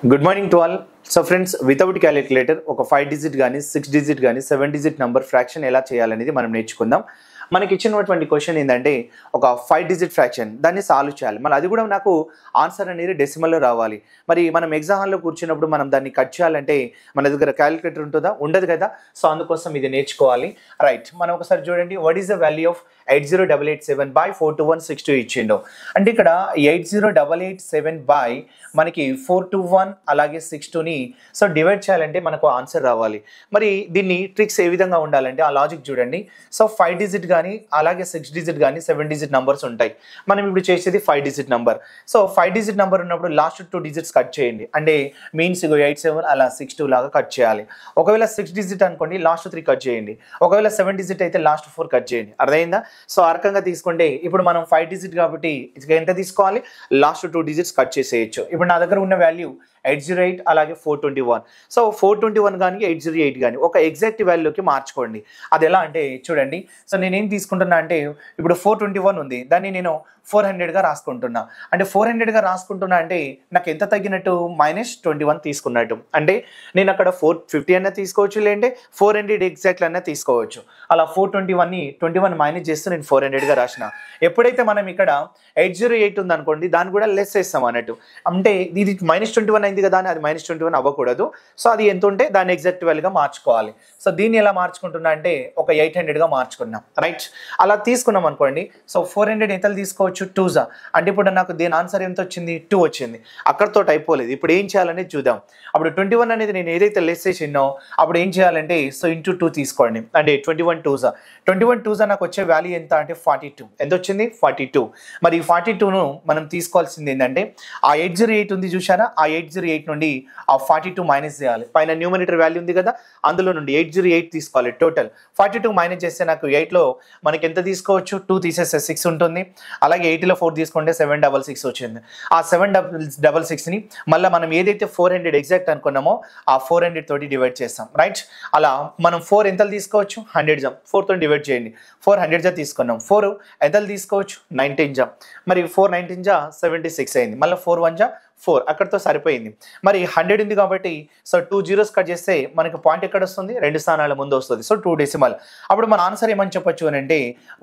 Good morning to all. So friends, without calculator ఒక 5 digit కానీ 6 digit కానీ 7 digit number fraction ఎలా చేయాలనేది మనం నేర్చుకుందాం. మనకి ఇచ్చినటువంటి క్వశ్చన్ ఏంటంటే ఒక 5 డిజిట్ ఫ్రాక్షన్, దాన్ని సాల్వ్ చేయాలి. మళ్ళీ అది కూడా నాకు ఆన్సర్ అనేది డెసిమల్లో రావాలి. మరి మనం ఎగ్జామ్ హాల్లో కూర్చున్నప్పుడు మనం దాన్ని కట్ చేయాలంటే మన దగ్గర క్యాలిక్యులేటర్ ఉంటుందా? ఉండదు కదా. సో అందుకోసం ఇది నేర్చుకోవాలి. రైట్, మనం ఒకసారి చూడండి. What is the value of 80887 by 42162 ఇచ్చిండు. అంటే ఇక్కడ 80887 by మనకి 421 అలాగే 62ని సో డివైడ్ చేయాలంటే మనకు ఆన్సర్ రావాలి. మరి దీన్ని ట్రిక్స్ ఏ విధంగా ఉండాలంటే ఆ లాజిక్ చూడండి. సో 5 డిజిట్ కానీ అలాగే 6 డిజిట్ కానీ 7 డిజిట్ నంబర్స్ ఉంటాయి. మనం ఇప్పుడు చేసేది 5 digit number. So 5 digit number ఉన్నప్పుడు లాస్ట్ 2 డిజిట్స్ కట్ చేయండి. అంటే మీన్స్ 87 అలా 62 లాగా కట్ చేయాలి. ఒకవేళ 6 డిజిట్ అనుకోండి, లాస్ట్ 3 కట్ చేయండి. ఒకవేళ 7 డిజిట్ అయితే లాస్ట్ 4 కట్ చేయండి. అర్థమైందా? సో ఆ రకంగా తీసుకుంటే ఇప్పుడు మనం 5 డిజిట్ కాబట్టి ఎంత తీసుకోవాలి? లాస్ట్ 2 డిజిట్స్ కట్ చేసేయచ్చు. ఇప్పుడు నా దగ్గర ఉన్న వాల్యూ 808 అలాగే 421. సో 421 కానీ 808 కానీ ఒక ఎగ్జాక్ట్ వాల్యూకి మార్చుకోండి. అది ఎలా అంటే చూడండి. సో నేనేం తీసుకుంటున్నా అంటే ఇప్పుడు 421 ఉంది, దాన్ని నేను 400గా రాసుకుంటున్నా. అంటే 400గా రాసుకుంటున్నా అంటే నాకు ఎంత తగ్గినట్టు? -21 తీసుకున్నట్టు. అంటే నేను అక్కడ 450 అన్నా తీసుకోవచ్చు, లేదంటే 400 ఎగ్జాక్ట్ అన్నా తీసుకోవచ్చు. అలా 421ని 21 మైనస్ చేస్తూ నేను 400గా రాసిన. ఎప్పుడైతే మనం ఇక్కడ 808 ఉంది అనుకోండి, దాన్ని కూడా లెస్ చేస్తాం అన్నట్టు. అంటే ఇది -21 అయింది కదా అని అది -21 అవ్వకూడదు. సో అది ఎంత ఉంటే దాన్ని ఎగ్జాక్ట్ వాల్యూగా మార్చుకోవాలి. సో దీన్ని ఎలా మార్చుకుంటున్నా అంటే ఒక 800గా మార్చుకున్నాం. రైట్, అలా తీసుకున్నాం అనుకోండి. సో 400 ఎంతలు తీసుకోవచ్చు? 2 అంటే ఇప్పుడు నాకు దీని ఆన్సర్ ఎంత వచ్చింది? 2 వచ్చింది. అక్కడతో అయిపోలేదు. ఇప్పుడు ఏం చేయాలనేది చూద్దాం. అప్పుడు 21 అనేది నేను ఏదైతే లెస్ చేసినో అప్పుడు ఏం చేయాలంటే సో ఇంటూ 2 తీసుకోండి. అంటే 21 2 నాకు వచ్చే వాల్యూ ఎంత అంటే 42. ఎంత వచ్చింది? 42. మరి 42ను మనం తీసుకోవాల్సింది ఏంటంటే ఆ 808 ఉంది చూసారా, ఆ 808 నుండి ఆ 42 మైనస్ చేయాలి. పైన న్యూమరేటర్ వాల్యూ ఉంది కదా, అందులో నుండి 808 తీసుకోవాలి. టోటల్ 42 మైనస్ చేస్తే నాకు 8లో మనకి ఎంత తీసుకోవచ్చు? 2 తీసేస్తే 6 ఉంటుంది. అలాగే 8లో 4 తీసుకుంటే 766 వచ్చింది. ఆ 766ని మళ్ళీ మనం ఏదైతే 400 ఎగ్జాక్ట్ అనుకున్నామో ఆ 400 తోటి డివైడ్ చేస్తాం. రైట్, అలా మనం 4 ఎంతలు తీసుకోవచ్చు? 100 4తో డివైడ్ చేయండి. 4 100 తీసుకున్నాం. 4 ఎంతలు తీసుకోవచ్చు? 19 మరి 4 19 76 అయింది. మళ్ళీ 4 1 4 అక్కడితో సరిపోయింది. మరి 100 ఉంది కాబట్టి సో 2 జీరోస్ కట్ చేస్తే మనకి పాయింట్ ఎక్కడ వస్తుంది? 2 స్థానాల ముందు వస్తుంది. So 2 decimal. అప్పుడు మన ఆన్సర్ ఏమని చెప్పొచ్చు అని అంటే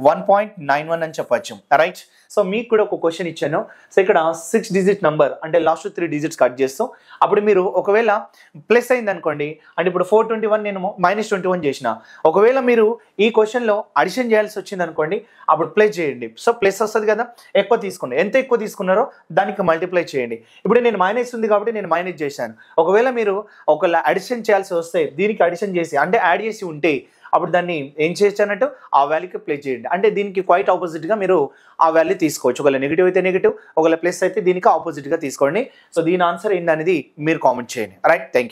1.91 అని చెప్పొచ్చు. రైట్, సో మీకు కూడా ఒక క్వశ్చన్ ఇచ్చాను. సో ఇక్కడ 6 డిజిట్ నంబర్ అంటే లాస్ట్ 3 డిజిట్స్ కట్ చేస్తూ అప్పుడు మీరు ఒకవేళ ప్లస్ అయింది అనుకోండి, అంటే ఇప్పుడు 421 నేను -21 చేసిన. ఒకవేళ మీరు ఈ క్వశ్చన్లో అడిషన్ చేయాల్సి వచ్చింది అనుకోండి, అప్పుడు ప్లస్ చేయండి. సో ప్లస్ వస్తుంది కదా, ఎక్కువ తీసుకోండి. ఎంత ఎక్కువ తీసుకున్నారో దానికి మల్టిప్లై చేయండి. ఇప్పుడు నేను మైనస్ ఉంది కాబట్టి నేను మైనస్ చేశాను. ఒకవేళ మీరు ఒకవేళ అడిషన్ చేయాల్సి వస్తే దీనికి అడిషన్ చేసి అంటే యాడ్ చేసి ఉంటే అప్పుడు దాన్ని ఏం చేయొచ్చు అన్నట్టు ఆ వాల్యూకి ప్లే చేయండి. అంటే దీనికి క్వైట్ ఆపోజిట్గా మీరు ఆ వాల్యూ తీసుకోవచ్చు. ఒకవేళ నెగిటివ్ అయితే నెగిటివ్, ఒకవేళ ప్లస్ అయితే దీనికి ఆపోజిట్గా తీసుకోండి. సో దీని ఆన్సర్ ఏంటనేది మీరు కామెంట్ చేయండి. Right, thank you.